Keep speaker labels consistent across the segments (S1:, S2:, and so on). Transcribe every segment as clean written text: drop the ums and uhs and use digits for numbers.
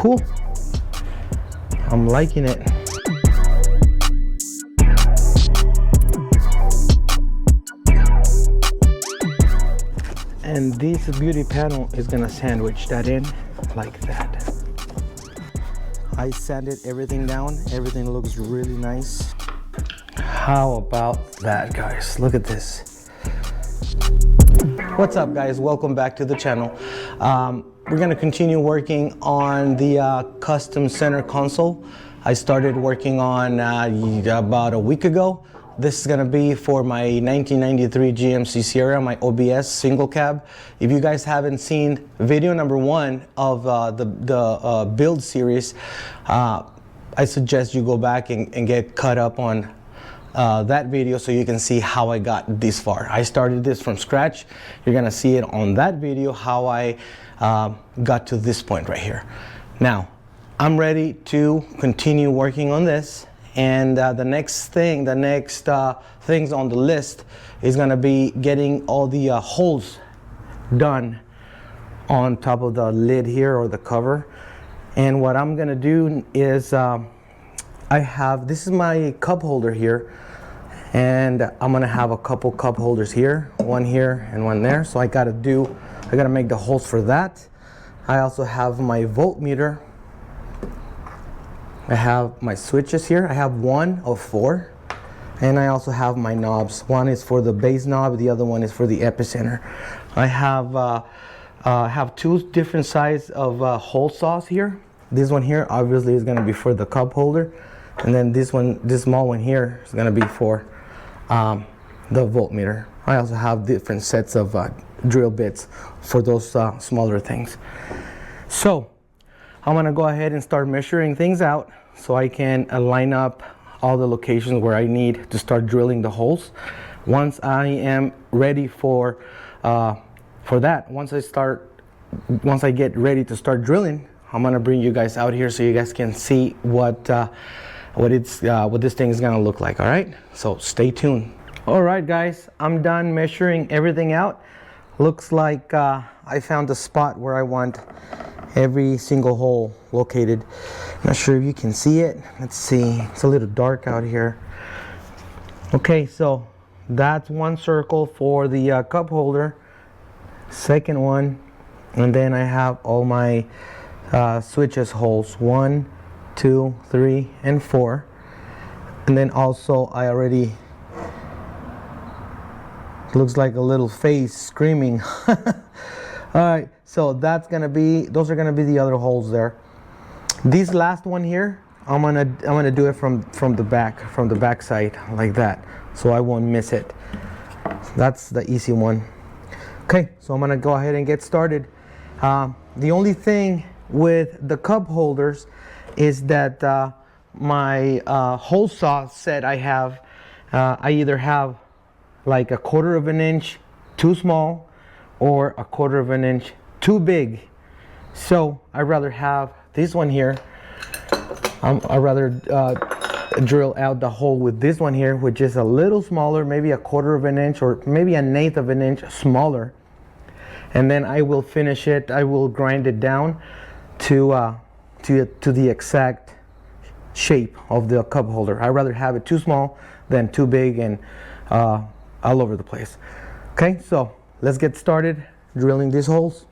S1: Cool. I'm liking it. And this beauty panel is gonna sandwich that in like that. I sanded everything down. Everything looks really nice. How about that, guys? Look at this. What's up, guys? Welcome back to the channel. We're gonna continue working on the custom center console. I started working on about a week ago. This is gonna be for my 1993 GMC Sierra, my OBS single cab. If you guys haven't seen video number 1 of the build series, I suggest you go back and get caught up on that video so you can see how I got this far. I started this from scratch. You're gonna see it on that video how I got to this point right here. Now, I'm ready to continue working on this. And the next things on the list is gonna be getting all the holes done on top of the lid here or the cover. And what I'm gonna do is this is my cup holder here, and I'm gonna have a couple cup holders here, one here and one there. So I gotta make the holes for that. I also have my voltmeter. I have my switches here. I have 1 of 4, and I also have my knobs. One is for the base knob, the other one is for the epicenter. I have 2 different sizes of hole saws here. This one here obviously is going to be for the cup holder, and then this small one here is going to be for the voltmeter. I also have different sets of drill bits for those smaller things. So I'm going to go ahead and start measuring things out so I can line up all the locations where I need to start drilling the holes. Once I am ready for that, once I get ready to start drilling, I'm gonna bring you guys out here so you guys can see what this thing is gonna look like. All right, so stay tuned. All right, guys, I'm done measuring everything out. Looks like I found the spot where I want every single hole located. Not sure if you can see it. Let's see, it's a little dark out here. Okay, so that's one circle for the cup holder, second one, and then I have all my switches holes, 1, 2, 3, and 4. And then also I already, looks like a little face screaming. All right, so those are gonna be the other holes there. This last one here, I'm gonna do it from the back side like that, so I won't miss it. That's the easy one. Okay, so I'm gonna go ahead and get started. The only thing with the cup holders is that my hole saw set I have, I either have like 1/4 of an inch too small or 1/4 of an inch too big. So I'd rather have this one here. I'd rather drill out the hole with this one here, which is a little smaller, maybe 1/4 of an inch or maybe 1/8 of an inch smaller. And then I will finish it. I will grind it down to the exact shape of the cup holder. I'd rather have it too small than too big and all over the place. Okay, so let's get started drilling these holes.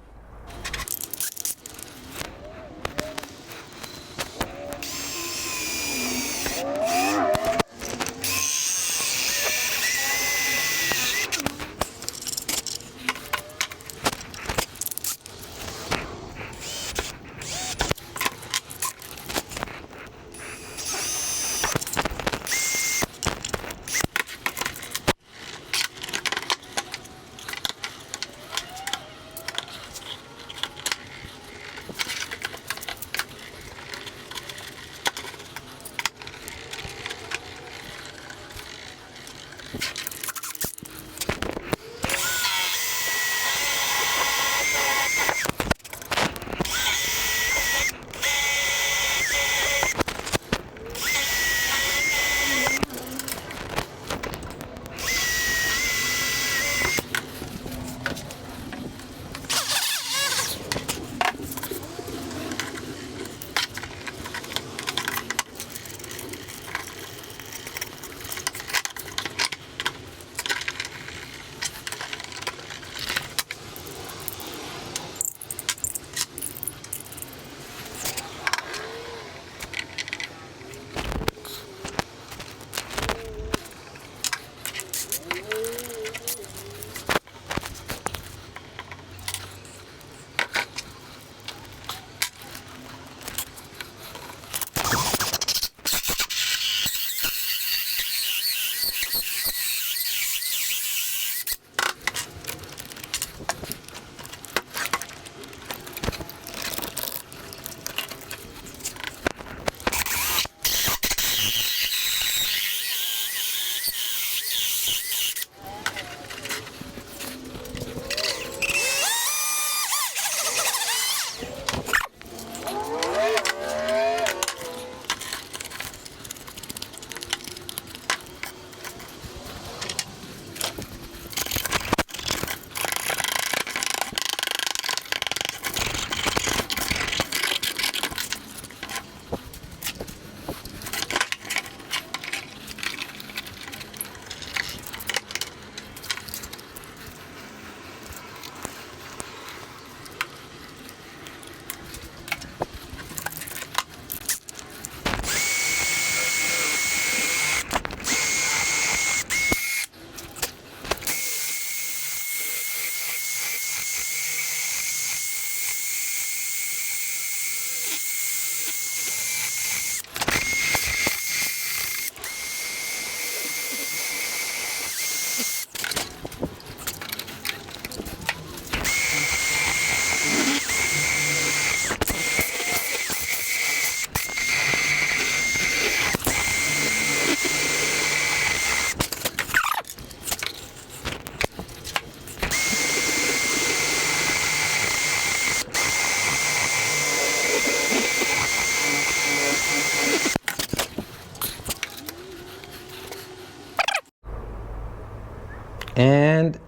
S1: And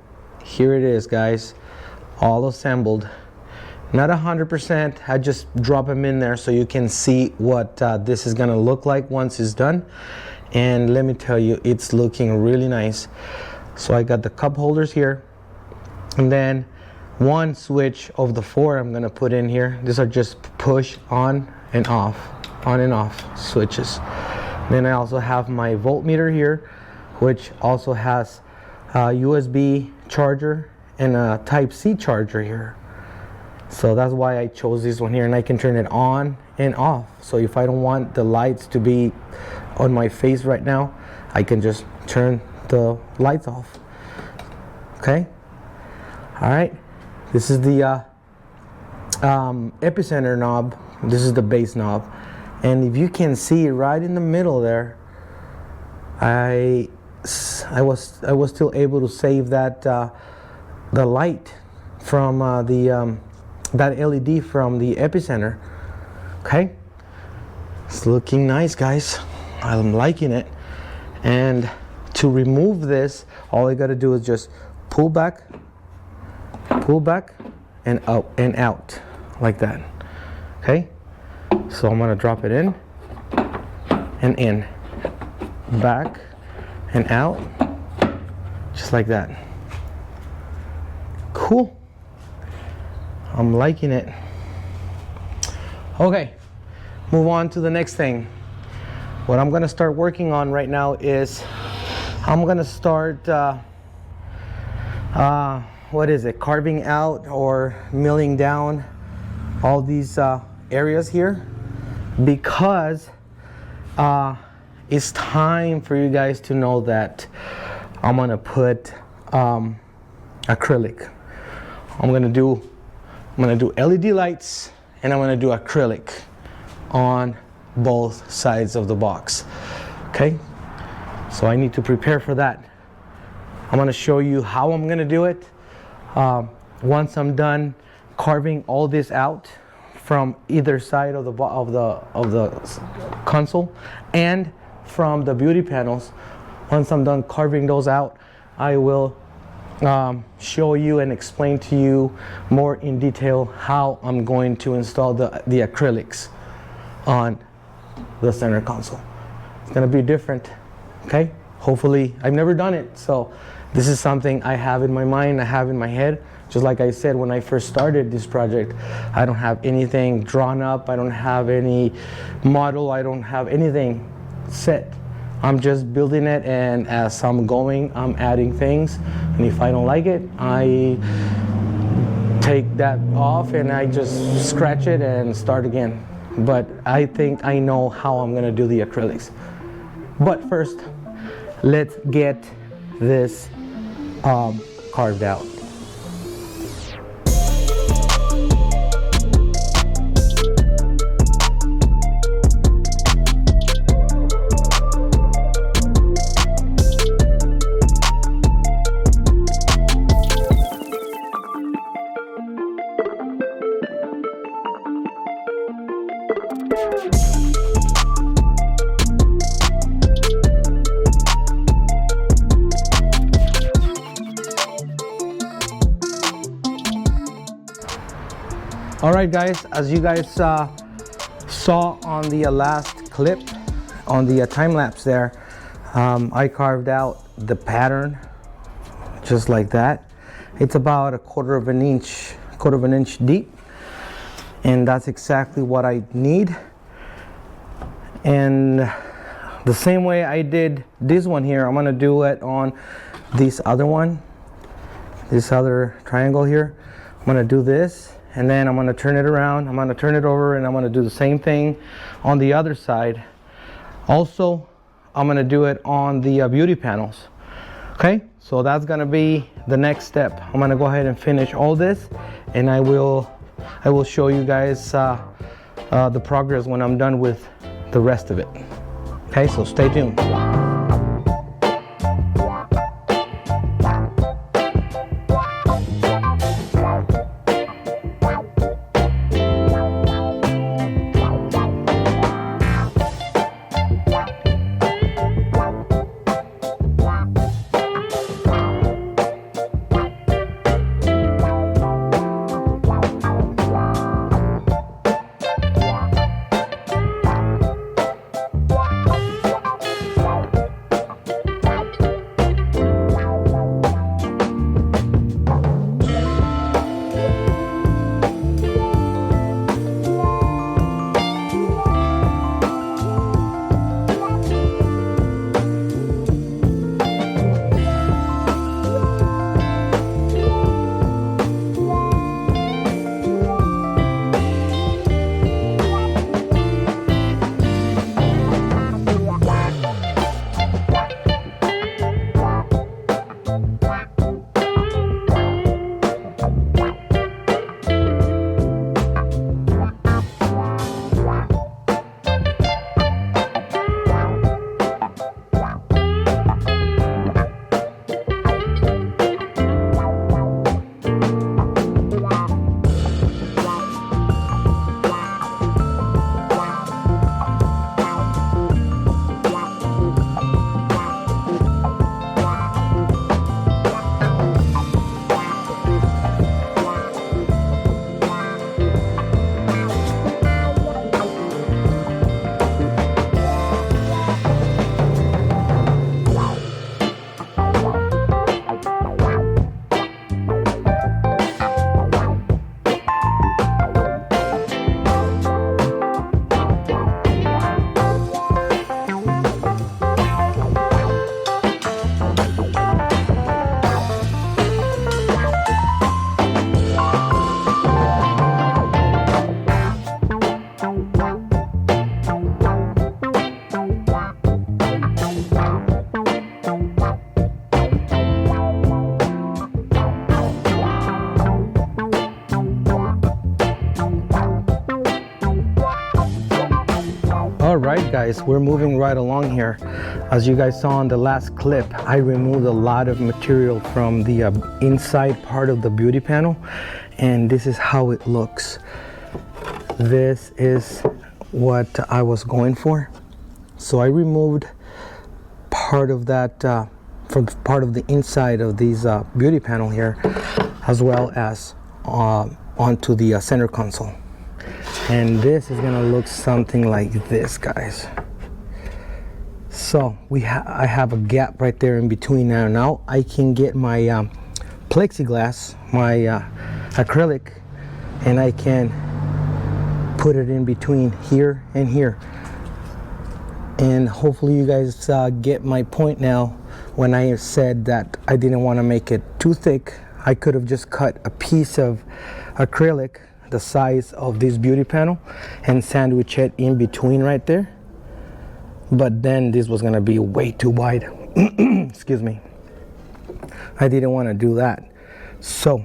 S1: here it is, guys, all assembled. Not 100%, I just drop them in there so you can see what this is gonna look like once it's done. And let me tell you, it's looking really nice. So I got the cup holders here, and then one switch of the 4 I'm gonna put in here. These are just push on and off switches. Then I also have my voltmeter here, which also has a USB charger and a Type-C charger here. So that's why I chose this one here, and I can turn it on and off. So if I don't want the lights to be on my face right now, I can just turn the lights off. Okay. All right. This is the epicenter knob. This is the base knob, and if you can see right in the middle there, I was still able to save that the light from that LED from the epicenter. Okay, it's looking nice, guys. I'm liking it. And to remove this, all I gotta do is just pull back and out like that. Okay, so I'm gonna drop it in and in, back and out, just like that. Cool. I'm liking it. Okay, move on to the next thing. What I'm gonna start working on right now is I'm gonna start what is it, carving out or milling down all these areas here, because it's time for you guys to know that I'm gonna put acrylic. I'm gonna do LED lights, and I'm gonna do acrylic on both sides of the box. Okay, so I need to prepare for that. I'm gonna show you how I'm gonna do it once I'm done carving all this out from either side of the console and from the beauty panels. Once I'm done carving those out, I will show you and explain to you more in detail how I'm going to install the acrylics on the center console. It's gonna be different, okay? Hopefully, I've never done it, so this is something I have in my mind, I have in my head. Just like I said, when I first started this project, I don't have anything drawn up, I don't have any model, I don't have anything set. I'm just building it, and as I'm going, I'm adding things. And if I don't like it, I take that off and I just scratch it and start again. But I think I know how I'm gonna do the acrylics. But first, let's get this carved out. Alright guys, as you guys saw on the last clip, on the time lapse there, I carved out the pattern just like that. It's about a quarter of an inch deep, and that's exactly what I need. And the same way I did this one here, I'm gonna do it on this other one, this other triangle here. I'm gonna do this, and then I'm gonna turn it around, I'm gonna turn it over, and I'm gonna do the same thing on the other side. Also, I'm gonna do it on the beauty panels. Okay, so that's gonna be the next step. I'm gonna go ahead and finish all this, and I will show you guys the progress when I'm done with the rest of it. Okay, so stay tuned. guys, we're moving right along here. As you guys saw in the last clip, I removed a lot of material from the inside part of the beauty panel, and this is how it looks. This is what I was going for. So I removed part of that from part of the inside of these beauty panel here, as well as onto the center console. And this is gonna look something like this, guys. So I have a gap right there in between. Now I can get my plexiglass, my acrylic, and I can put it in between here and here. And hopefully you guys get my point now. When I said that I didn't want to make it too thick, I could have just cut a piece of acrylic the size of this beauty panel and sandwich it in between right there, but then this was gonna be way too wide. Excuse me. I didn't want to do that. So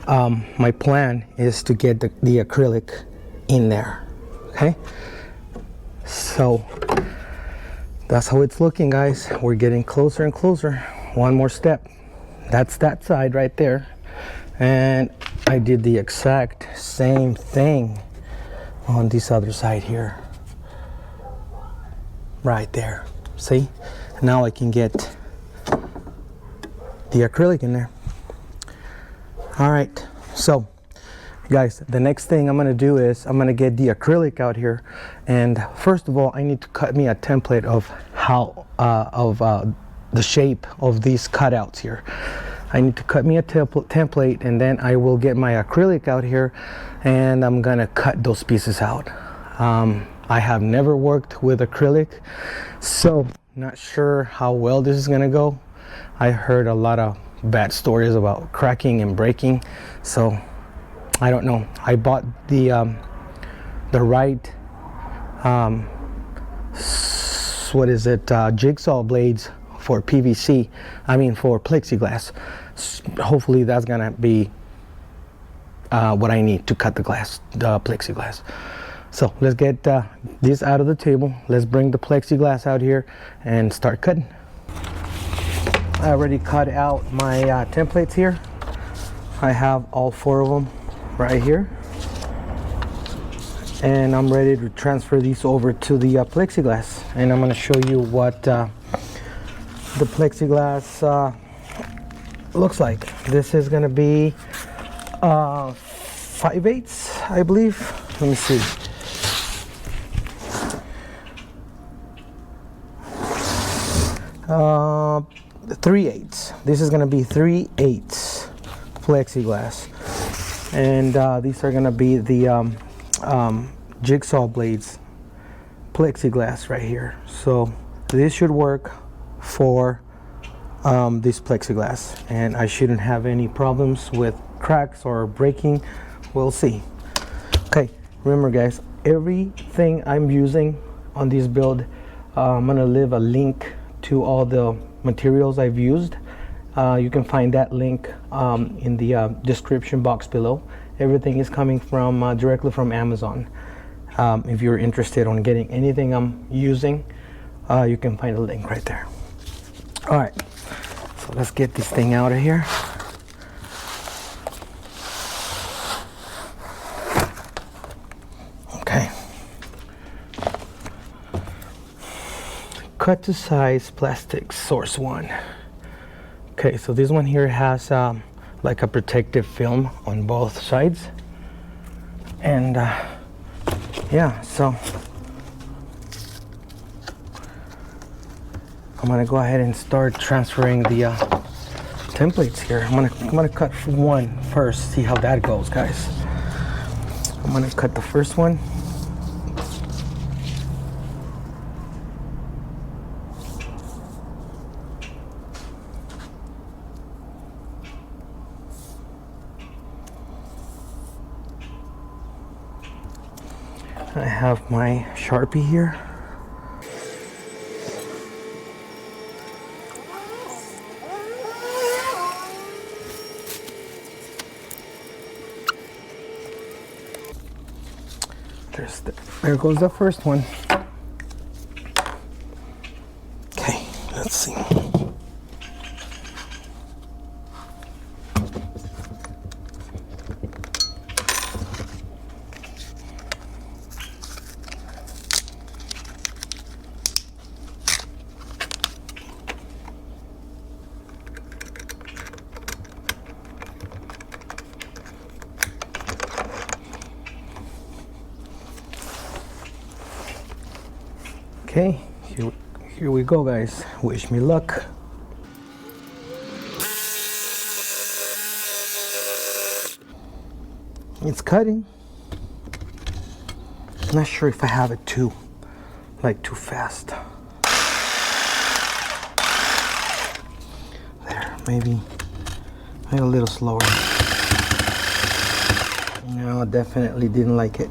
S1: my plan is to get the acrylic in there. Okay, so that's how it's looking, guys. We're getting closer and closer. One more step. That's that side right there. And I did the exact same thing on this other side here. Right there. See? Now I can get the acrylic in there. All right. So, guys, the next thing I'm gonna do is I'm gonna get the acrylic out here. And first of all, I need to cut me a template of how, the shape of these cutouts here. I need to cut me a template, and then I will get my acrylic out here and I'm gonna cut those pieces out. I have never worked with acrylic, so not sure how well this is gonna go. I heard a lot of bad stories about cracking and breaking, so I don't know. I bought the right what is it, jigsaw blades for PVC, for plexiglass. Hopefully that's gonna be what I need to cut the plexiglass. So let's get this out of the table. Let's bring the plexiglass out here and start cutting. I already cut out my templates here. I have all 4 of them right here, and I'm ready to transfer these over to the plexiglass, and I'm going to show you what the plexiglass looks like. This is going to be 5/8, I believe. Let me see. Uh, 3/8. This is going to be 3/8 plexiglass, and these are going to be the jigsaw blades plexiglass right here. So this should work for this plexiglass, and I shouldn't have any problems with cracks or breaking. We'll see. Okay, remember guys, everything I'm using on this build, I'm gonna leave a link to all the materials I've used. You can find that link in the description box below. Everything is coming from directly from Amazon. If you're interested on getting anything I'm using, you can find a link right there. All right, so let's get this thing out of here. Okay. Cut to size plastic source 1. Okay, so this one here has like a protective film on both sides, and yeah, so I'm gonna go ahead and start transferring the templates here. I'm gonna cut one first, see how that goes, guys. I'm gonna cut the first one. I have my Sharpie here. There goes the first one. Let's see. Okay, here we go, guys. Wish me luck. It's cutting. I'm not sure if I have it too fast. There, maybe a little slower. No, definitely didn't like it.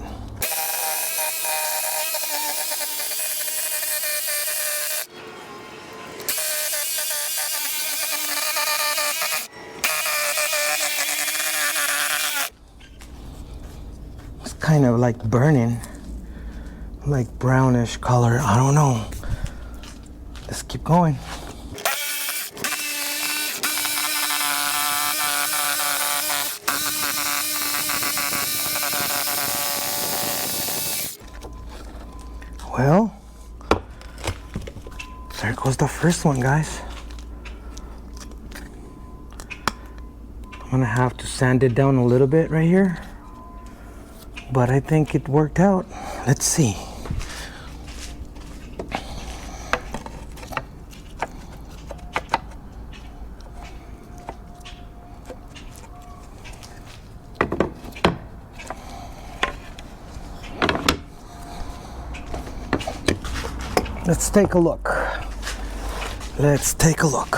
S1: Kind of like burning, like brownish color. I don't know. Let's keep going. Well, there goes the first one, guys. I'm gonna have to sand it down a little bit right here. But I think it worked out. Let's see. Let's take a look. Let's take a look.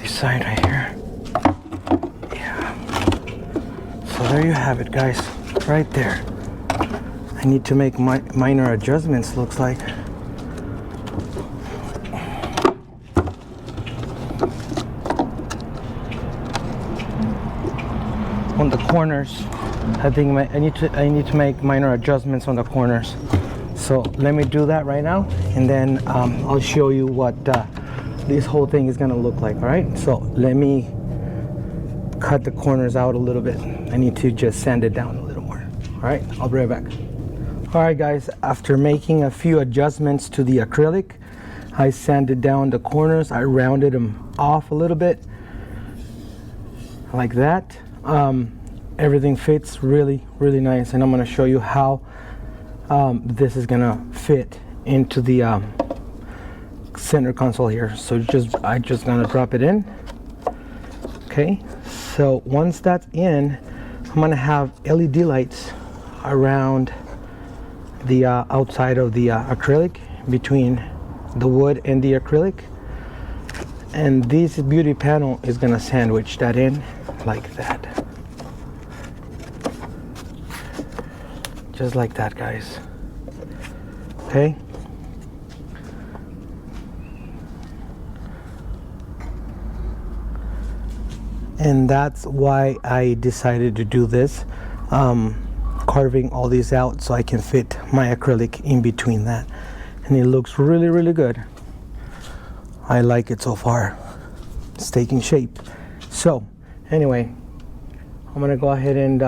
S1: Side right here. Yeah. So there you have it, guys. Right there. I need to make minor adjustments, looks like. On the corners, I think I need to make minor adjustments on the corners. So let me do that right now, and then I'll show you what this whole thing is gonna look like. All right, so let me cut the corners out a little bit. I need to just sand it down a little more. All right, I'll be right back. All right, guys, after making a few adjustments to the acrylic, I sanded down the corners. I rounded them off a little bit like that. Everything fits really nice, and I'm gonna show you how this is gonna fit into the center console here. So I just gonna drop it in. Okay, so once that's in, I'm gonna have LED lights around the outside of the acrylic, between the wood and the acrylic, and this beauty panel is gonna sandwich that in like that, just like that, guys. Okay. And that's why I decided to do this, carving all these out so I can fit my acrylic in between that. And it looks really good. I like it so far. It's taking shape. So anyway, I'm gonna go ahead and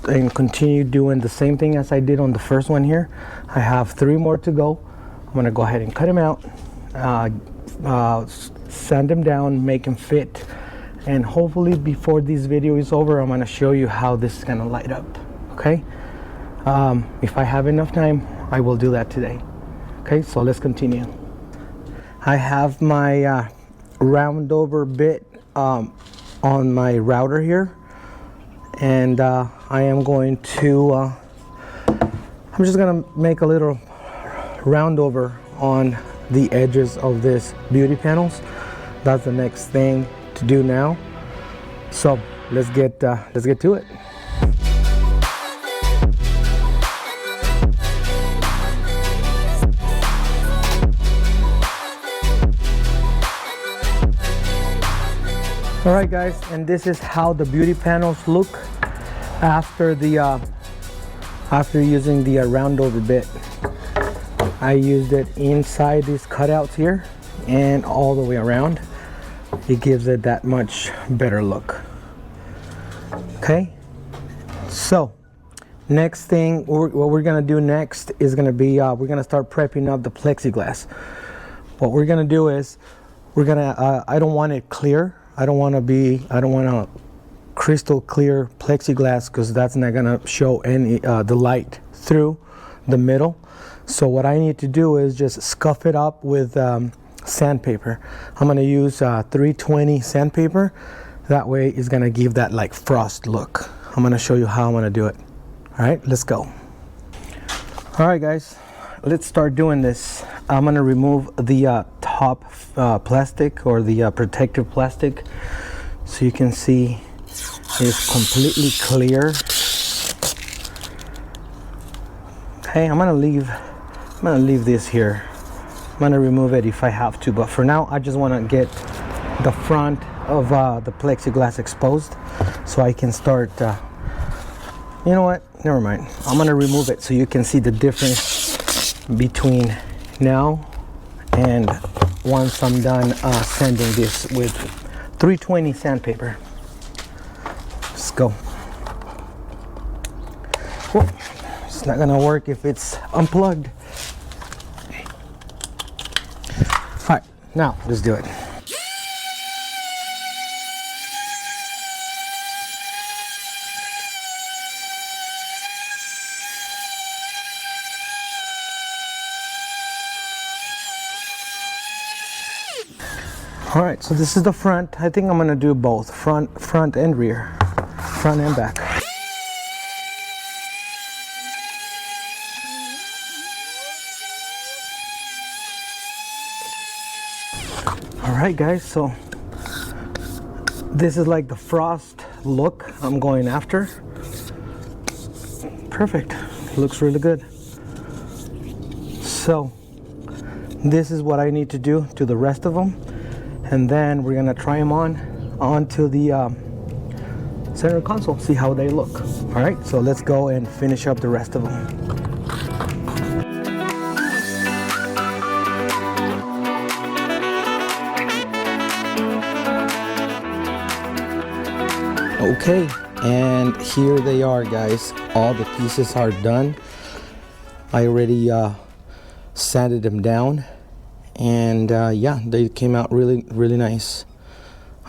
S1: and continue doing the same thing as I did on the first one here. I have 3 more to go. I'm gonna go ahead and cut them out, sand them down, make them fit, and hopefully before this video is over, I'm gonna show you how this is gonna light up. Okay, if I have enough time, I will do that today. Okay, so let's continue. I have my round over bit on my router here, and I am going to I'm just gonna make a little round over on the edges of this beauty panels. That's the next thing to do now. So let's get to it. All right, guys, and this is how the beauty panels look after the after using the round over bit. I used it inside these cutouts here and all the way around. It gives it that much better look. Okay, so next thing, what we're gonna do next is gonna be we're gonna start prepping up the plexiglass. What we're gonna do is we're gonna I don't want it clear. I don't want a crystal clear plexiglass because that's not gonna show any the light through the middle. So what I need to do is just scuff it up with sandpaper. I'm gonna use 320 sandpaper. That way it's gonna give that like frost look. I'm gonna show you how I'm gonna do it. All right, let's go. All right, guys, let's start doing this. I'm gonna remove the top plastic or the protective plastic, so you can see it's completely clear. Okay, I'm gonna leave this here. I'm gonna remove it if I have to, but for now I just want to get the front of the plexiglass exposed so I can start you know what, never mind, I'm gonna remove it so you can see the difference between now and once I'm done sanding this with 320 sandpaper. Let's go. Whoa. It's not gonna work if it's unplugged. All right, now let's do it. All right, so this is the front. I think I'm gonna do both, front and rear, front and back. All right, guys, so this is like the frost look I'm going after. Perfect, looks really good. So this is what I need to do to the rest of them. And then we're gonna try them onto the center console, see how they look. All right, so let's go and finish up the rest of them. Okay, and here they are, guys. All the pieces are done. I already sanded them down. And yeah, they came out really nice.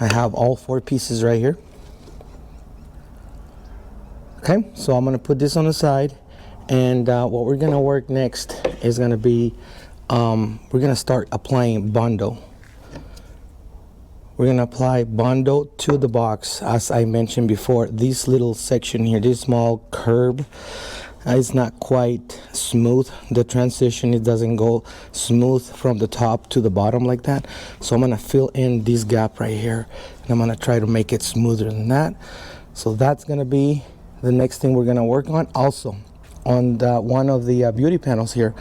S1: I have all 4 pieces right here. Okay, so I'm gonna put this on the side, and what we're gonna work next is gonna be we're gonna start applying BONDO. We're gonna apply BONDO to the box. As I mentioned before, this little section here, this small curb, it's not quite smooth. The transition, it doesn't go smooth from the top to the bottom like that. So I'm gonna fill in this gap right here, and I'm gonna try to make it smoother than that. So that's gonna be the next thing we're gonna work on. Also, on one of the beauty panels here,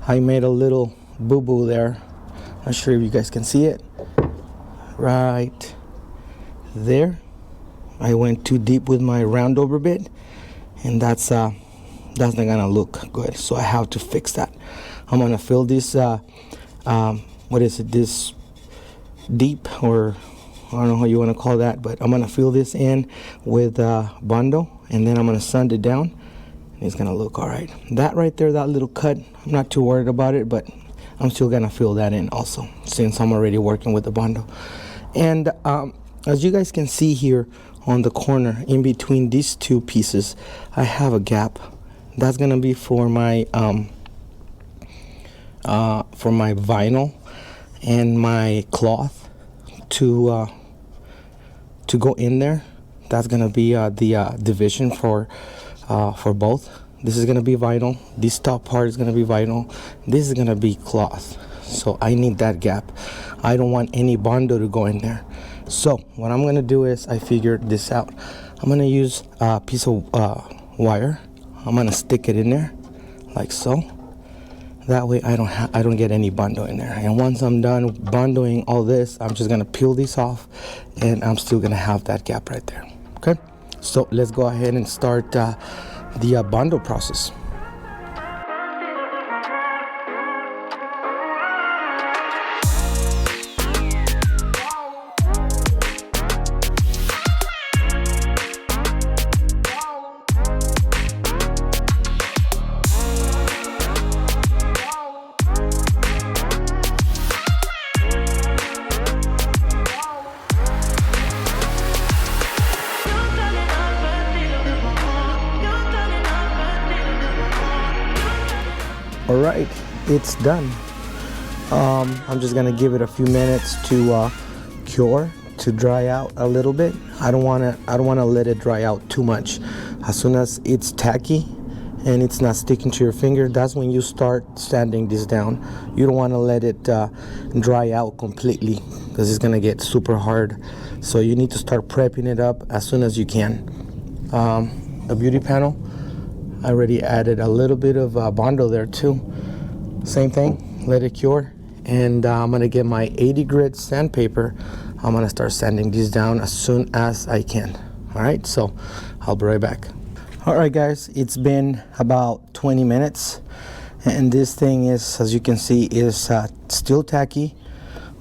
S1: I made a little boo-boo there. Not sure if you guys can see it. Right there. I went too deep with my round over bit, and that's not gonna look good, so I have to fix that. I'm gonna fill this what is it, this deep, or I don't know how you want to call that, but I'm gonna fill this in with BONDO, and then I'm gonna sand it down, and it's gonna look all right. That right there, that little cut, I'm not too worried about it, but I'm still gonna fill that in also, since I'm already working with the BONDO. And as you guys can see here on the corner in between these 2 pieces, I have a gap. That's gonna be for my vinyl and my cloth to go in there. That's gonna be the division for both. This is gonna be vinyl. This top part is gonna be vinyl. This is gonna be cloth. So I need that gap. I don't want any BONDO to go in there. So what I'm gonna do is, I figured this out. I'm gonna use a piece of wire. I'm gonna stick it in there like so, That way I don't get any bondo in there. And once I'm done bondoing all this, I'm just gonna peel these off, and I'm still gonna have that gap right there. Okay, so let's go ahead and start the bondo process. All right, it's done. I'm just gonna give it a few minutes to cure, to dry out a little bit. I don't wanna let it dry out too much. As soon as it's tacky and it's not sticking to your finger, that's when you start sanding this down. You don't wanna let it dry out completely, because it's gonna get super hard. So you need to start prepping it up as soon as you can. The beauty panel, I already added a little bit of bondo there too. Same thing, let it cure, and I'm gonna get my 80 grit sandpaper. I'm gonna start sanding these down as soon as I can. All right, so I'll be right back. All right guys, it's been about 20 minutes, and this thing is, as you can see, is still tacky,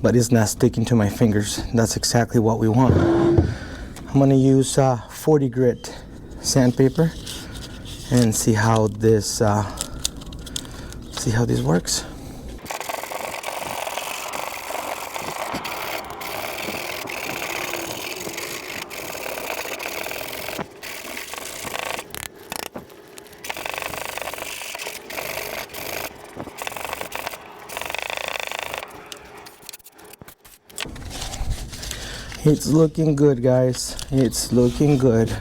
S1: but it's not sticking to my fingers. That's exactly what we want. I'm gonna use 40 grit sandpaper and see how this works. It's looking good, guys. It's looking good.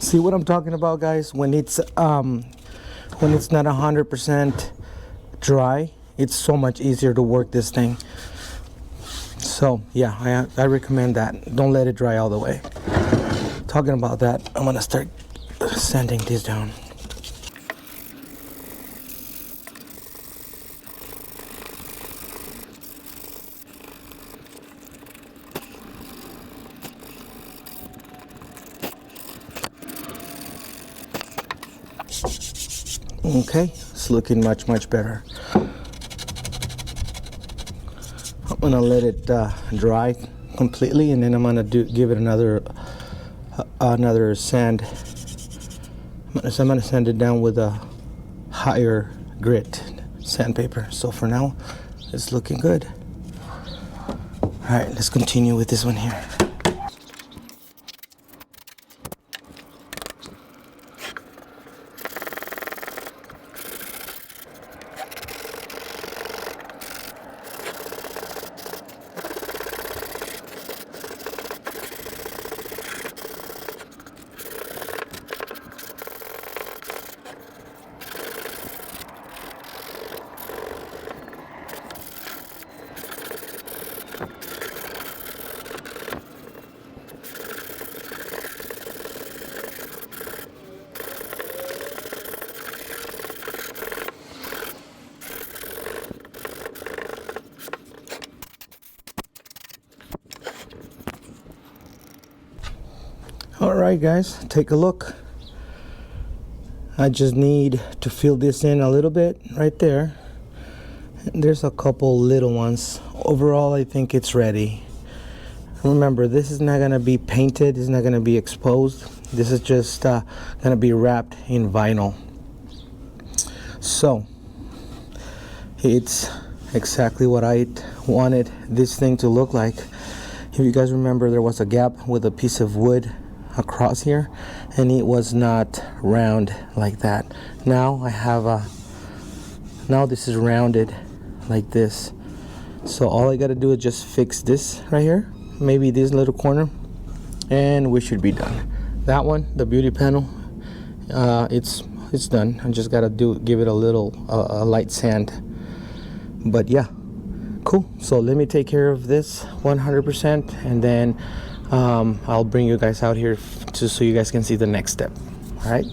S1: See what I'm talking about, guys? When it's not 100% dry, it's so much easier to work this thing. So yeah, I recommend that. Don't let it dry all the way. Talking about that, I'm gonna start sanding this down. Okay, it's looking much better. I'm gonna let it dry completely, and then I'm gonna give it another sand. So I'm gonna sand it down with a higher grit sandpaper. So for now, it's looking good. All right, let's continue with this one here. All right, guys, take a look. I just need to fill this in a little bit right there. And there's a couple little ones. Overall, I think it's ready. Remember, this is not gonna be painted. It's not gonna be exposed. This is just gonna be wrapped in vinyl. So it's exactly what I wanted this thing to look like. If you guys remember, there was a gap with a piece of wood across here, and it was not round like that. Now I have now this is rounded like this. So all I gotta do is just fix this right here, maybe this little corner, and we should be done. that one, the beauty panel, it's done. I just gotta give it a little a light sand. But yeah, cool. So let me take care of this 100%, and then I'll bring you guys out here so you guys can see the next step. All right.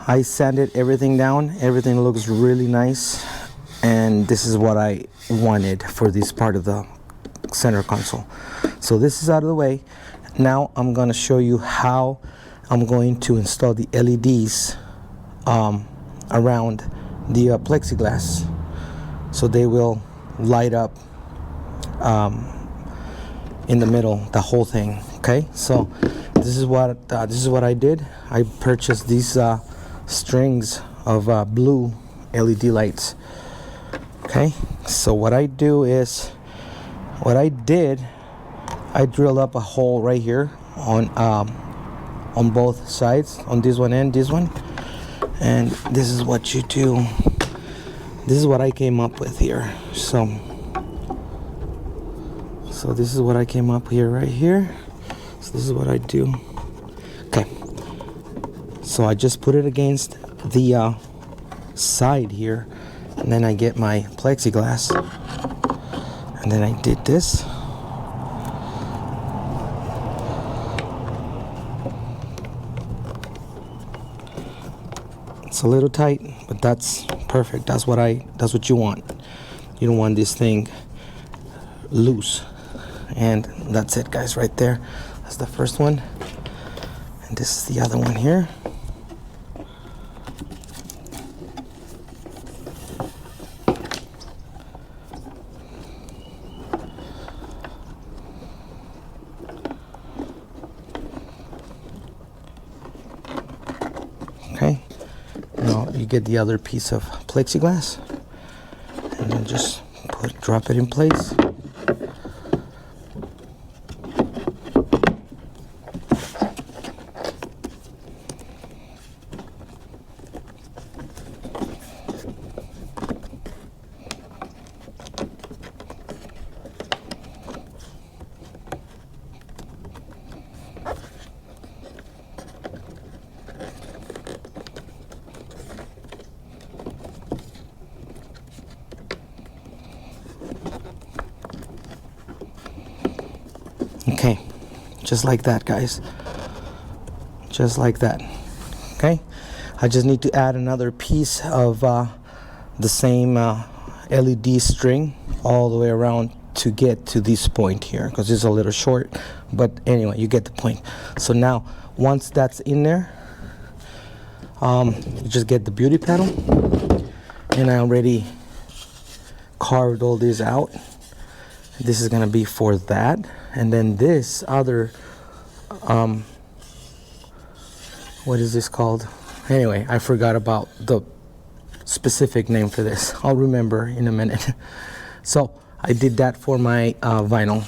S1: I sanded everything down. Everything looks really nice, and this is what I wanted for this part of the center console. So this is out of the way. Now I'm going to show you how I'm going to install the LEDs around the plexiglass, so they will light up in the middle, the whole thing. Okay, so this is what I did. I purchased these strings of blue LED lights. Okay, so what I did, I drilled up a hole right here on both sides, on this one and this one, and this is what you do. This is what I came up with here. So this is what I came up here, right here. So this is what I do. Okay, so I just put it against the side here, and then I get my plexiglass, and then I did this. It's a little tight, but that's perfect. That's what you want. You don't want this thing loose. And that's it, guys, right there. That's the first one, and this is the other one here. Okay, now you get the other piece of plexiglass, and then just drop it in place. Okay, just like that, guys. Just like that. Okay, I just need to add another piece of the same LED string all the way around to get to this point here, because it's a little short, but anyway, you get the point. So now once that's in there, you just get the beauty panel, and I already carved all this out. This is gonna be for that, and then this other what is this called? Anyway, I forgot about the specific name for this. I'll remember in a minute. So I did that for my vinyl.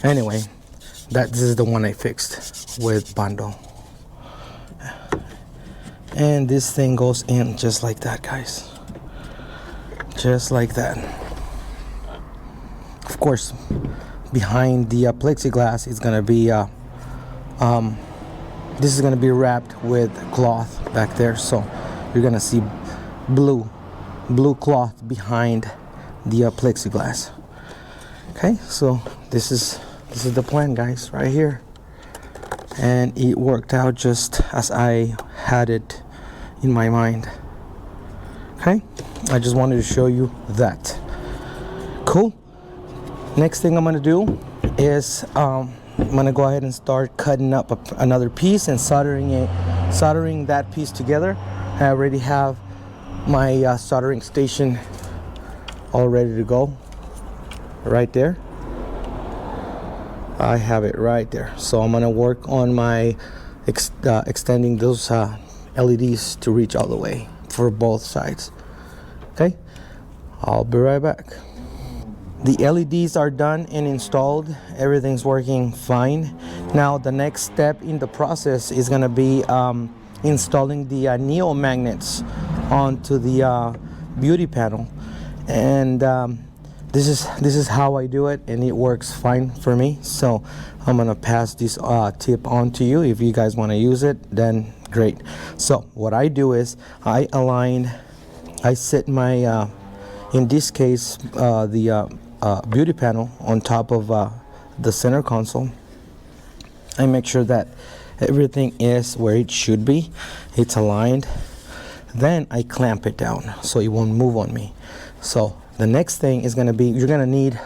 S1: Anyway, this is the one I fixed with BONDO, and this thing goes in just like that, guys. Just like that. Of course, behind the plexiglass is gonna be this is gonna be wrapped with cloth back there, so you're gonna see blue cloth behind the plexiglass. Okay, so this is the plan, guys, right here, and it worked out just as I had it in my mind. Okay, I just wanted to show you that. Cool. Next thing I'm gonna do is I'm gonna go ahead and start cutting up another piece and soldering that piece together. I already have my soldering station all ready to go right there. I have it right there. So I'm gonna work on my extending those LEDs to reach all the way for both sides. Okay, I'll be right back. The LEDs are done and installed. Everything's working fine. Now the next step in the process is going to be installing the neo magnets onto the beauty panel. And this is how I do it, and it works fine for me. So I'm gonna pass this tip on to you. If you guys want to use it, then great. So what I do is I set my in this case the beauty panel on top of the center console. I make sure that everything is where it should be, it's aligned. Then I clamp it down so it won't move on me. So the next thing is going to be, you're going to need,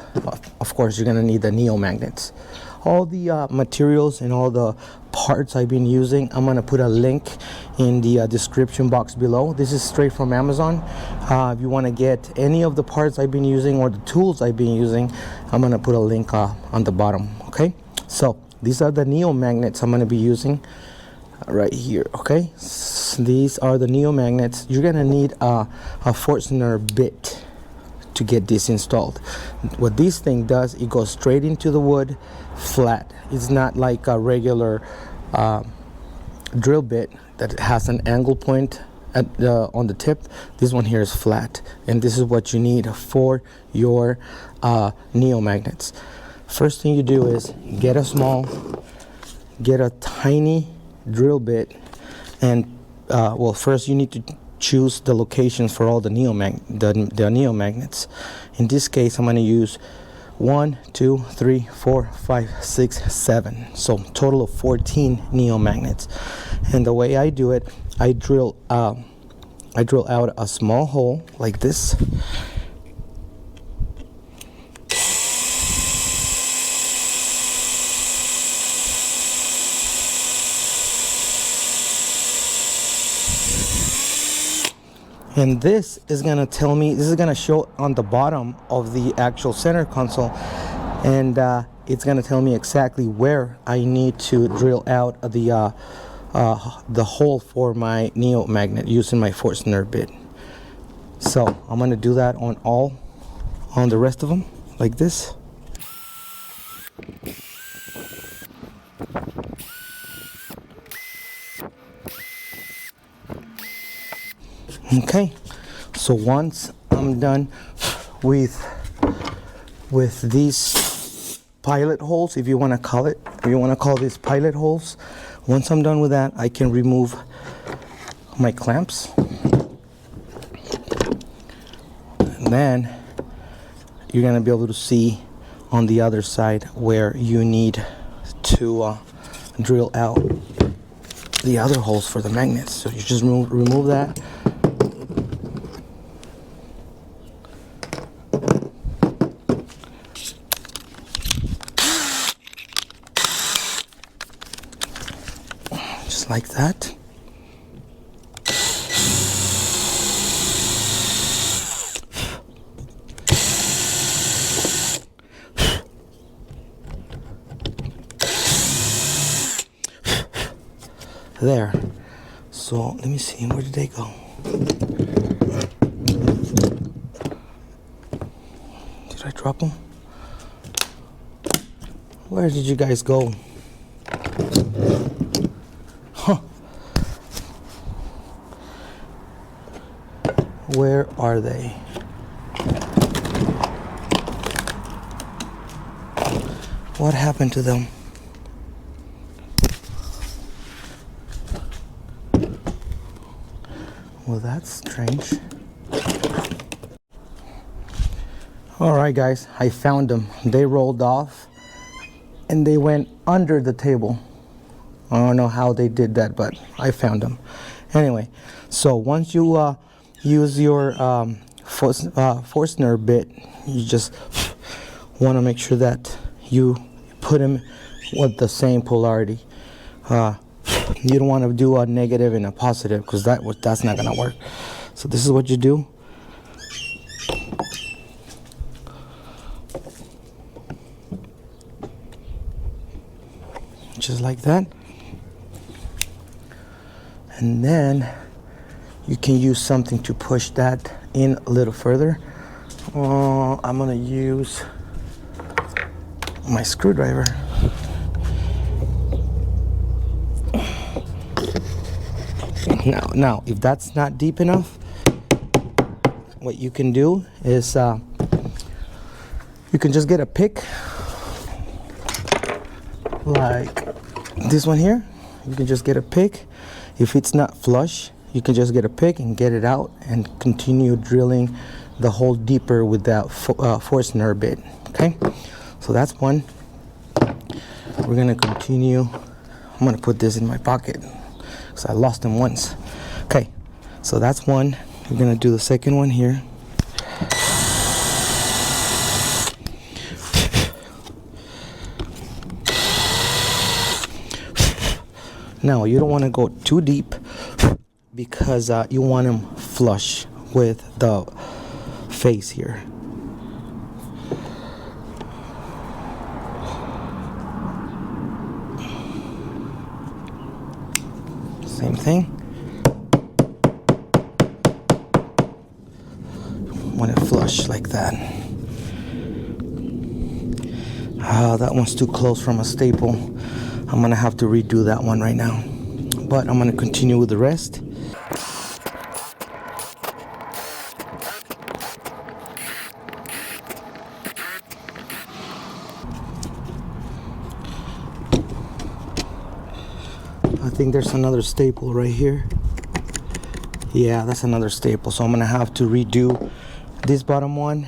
S1: of course, you're going to need the neo magnets. All the materials and all the parts I've been using, I'm going to put a link in the description box below. This is straight from Amazon. If you want to get any of the parts I've been using or the tools I've been using, I'm going to put a link on the bottom. Okay, so these are the neo magnets I'm going to be using right here. Okay, so these are the neo magnets. You're going to need a Forstner bit to get this installed. What this thing does, it goes straight into the wood flat. It's not like a regular drill bit that has an angle point at on the tip. This one here is flat, and this is what you need for your neo magnets. First thing you do is get a tiny drill bit, and well, first you need to choose the locations for all the neo magnets. In this case, I'm going to use 1, 2, 3, 4, 5, 6, 7. So total of 14 neo magnets. And the way I do it, I drill out a small hole like this. And this is going to tell me, this is going to show on the bottom of the actual center console, and it's going to tell me exactly where I need to drill out the hole for my neo magnet using my Forstner bit. So I'm going to do that on the rest of them like this. Okay, so once I'm done with these pilot holes, if you want to call it, if you want to call these pilot holes, once I'm done with that, I can remove my clamps, and then you're gonna be able to see on the other side where you need to drill out the other holes for the magnets. So you just remove that. Just like that. There. So let me see, where did they go? Did I drop them? Where did you guys go? Huh. Where are they? What happened to them? Well, that's strange. Alright guys, I found them. They rolled off and they went under the table. I don't know how they did that, but I found them. Anyway, so once you use your Forstner bit, you just want to make sure that you put them with the same polarity. You don't want to do a negative and a positive, because that's not gonna work. So this is what you do. Just like that. And then you can use something to push that in a little further. I'm gonna use my screwdriver. Now, if that's not deep enough, what you can do is You can just get a pick like this one here. You can just get a pick. If it's not flush, you can just get a pick and get it out and continue drilling the hole deeper with that Forstner bit. Okay, so that's one. We're gonna continue. I'm gonna put this in my pocket because I lost them once. Okay, so that's one. We're gonna do the second one here. Now you don't want to go too deep because you want them flush with the face here. Same thing. Want it flush like that. That one's too close from a staple. I'm gonna have to redo that one right now, but I'm gonna continue with the rest. I think there's another staple right here. Yeah, that's another staple, so I'm gonna have to redo this bottom one,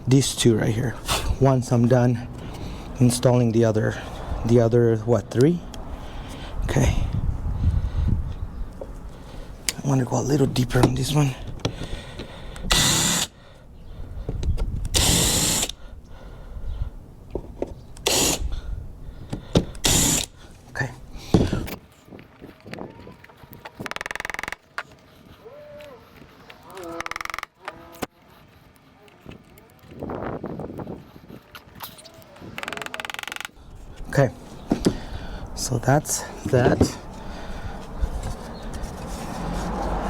S1: these two right here, once I'm done installing the other what, 3? Okay, I want to go a little deeper on this one. Okay, okay, so that's that.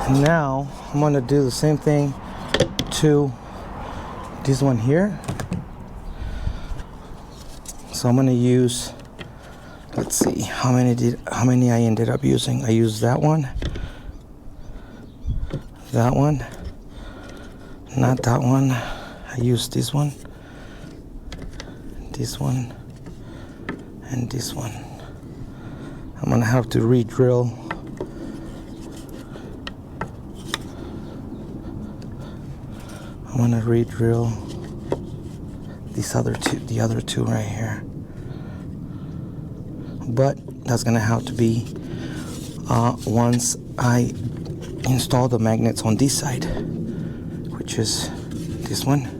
S1: Now I'm gonna do the same thing to this one here. So I'm gonna use, let's see how many I ended up using. I used that one, not that one. I used this one, and this one. I'm gonna have to re-drill. I'm gonna re-drill these other two, the other two right here. But that's gonna have to be once I install the magnets on this side, which is this one.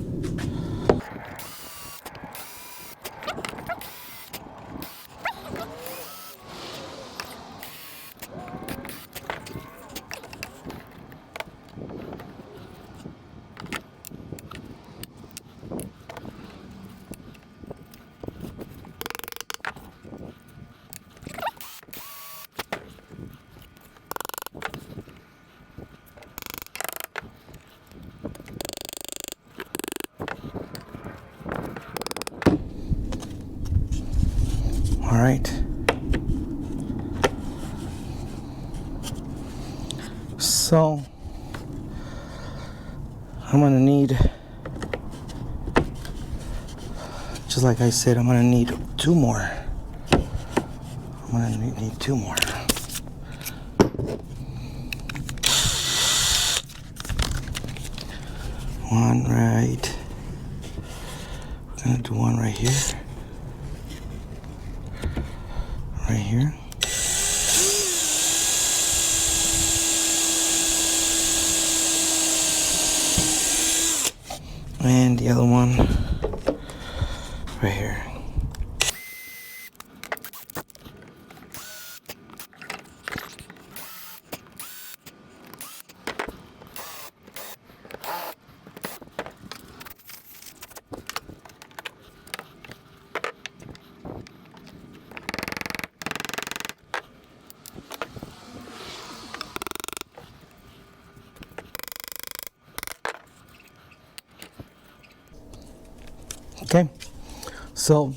S1: All right. So I'm gonna need, just like I said, I'm gonna need 2 more. I'm gonna need 2 more. One right. We're gonna do one right here. Right here. And the other one right here. Okay, so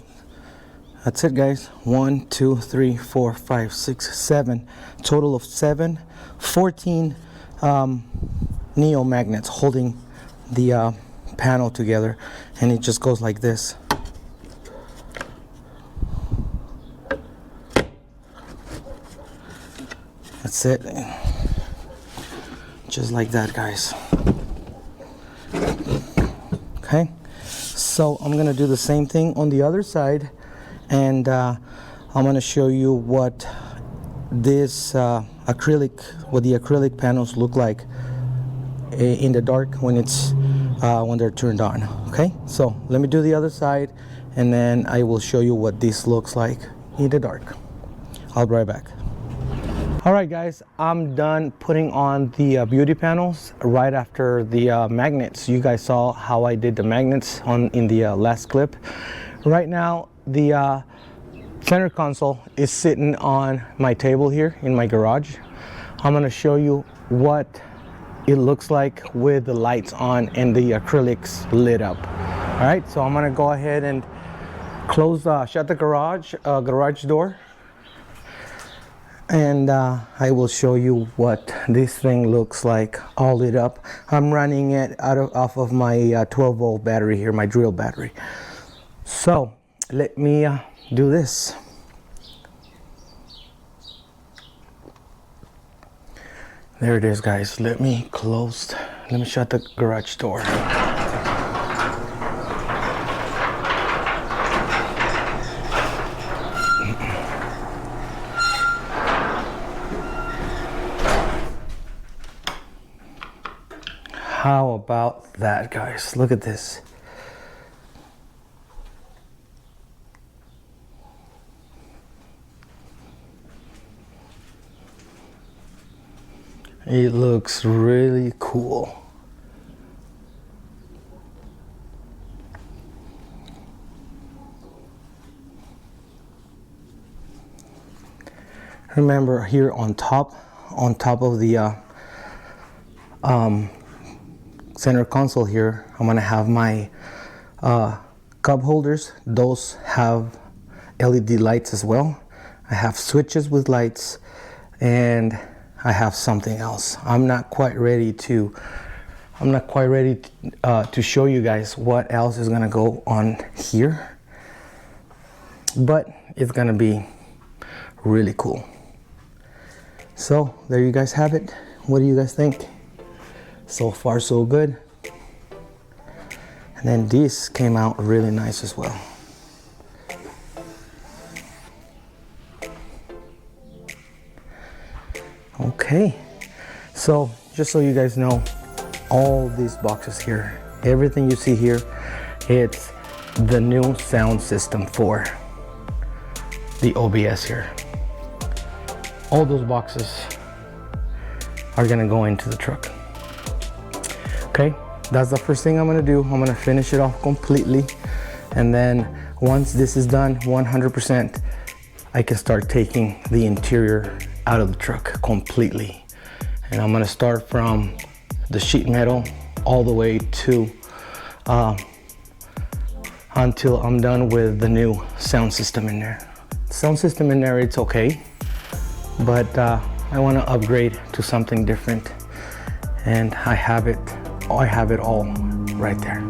S1: that's it, guys. 1, 2, 3, 4, 5, 6, 7. Total of 7, 14 neo magnets holding the panel together, and it just goes like this. That's it. Just like that, guys. Okay, so I'm gonna do the same thing on the other side, and I'm gonna show you what this what the acrylic panels look like in the dark when they're turned on. Okay, so let me do the other side, and then I will show you what this looks like in the dark. I'll be right back. All right, guys, I'm done putting on the beauty panels right after the magnets. You guys saw how I did the magnets in the last clip. Right now, the center console is sitting on my table here in my garage. I'm gonna show you what it looks like with the lights on and the acrylics lit up. All right, so I'm gonna go ahead and shut the garage door. And I will show you what this thing looks like all lit up. I'm running it off of my 12-volt battery here, my drill battery. So let me do this. There it is, guys. Let me shut the garage door. How about that, guys? Look at this. It looks really cool. Remember, here on top of the center console here, I'm gonna have my cup holders. Those have LED lights as well. I have switches with lights, and I have something else. I'm not quite ready to show you guys what else is gonna go on here, but it's gonna be really cool. So there you guys have it. What do you guys think? So far so good. And then this came out really nice as well. Okay, so just so you guys know, all these boxes here, everything you see here, it's the new sound system for the OBS here. All those boxes are gonna go into the truck. Okay, that's the first thing I'm gonna do. I'm gonna finish it off completely, and then once this is done 100%, I can start taking the interior out of the truck completely. And I'm gonna start from the sheet metal all the way to until I'm done with the new sound system in there. Sound system in there, it's okay, but I want to upgrade to something different, and I have it all right there.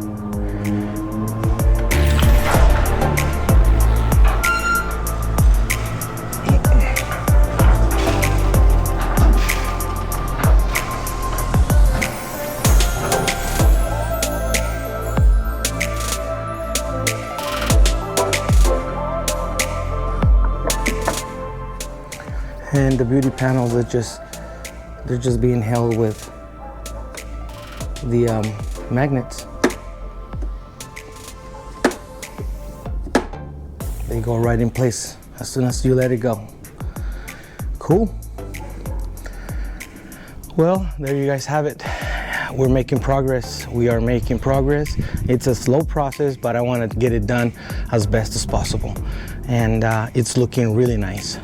S1: And the beauty panels are they're just being held with the magnets. They go right in place as soon as you let it go. Cool. Well, there you guys have it. We're making progress. We are making progress. It's a slow process, but I want to get it done as best as possible. And it's looking really nice.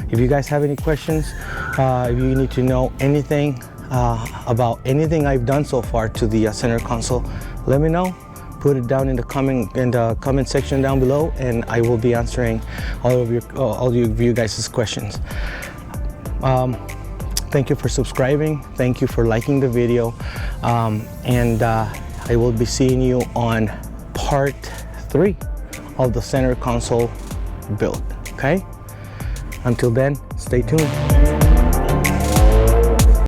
S1: If you guys have any questions, if you need to know anything about anything I've done so far to the center console, let me know. Put it down in the comment section down below, and I will be answering all of you guys' questions. Thank you for subscribing. Thank you for liking the video, and I will be seeing you on part 3 of the center console build, okay? Until then, stay tuned.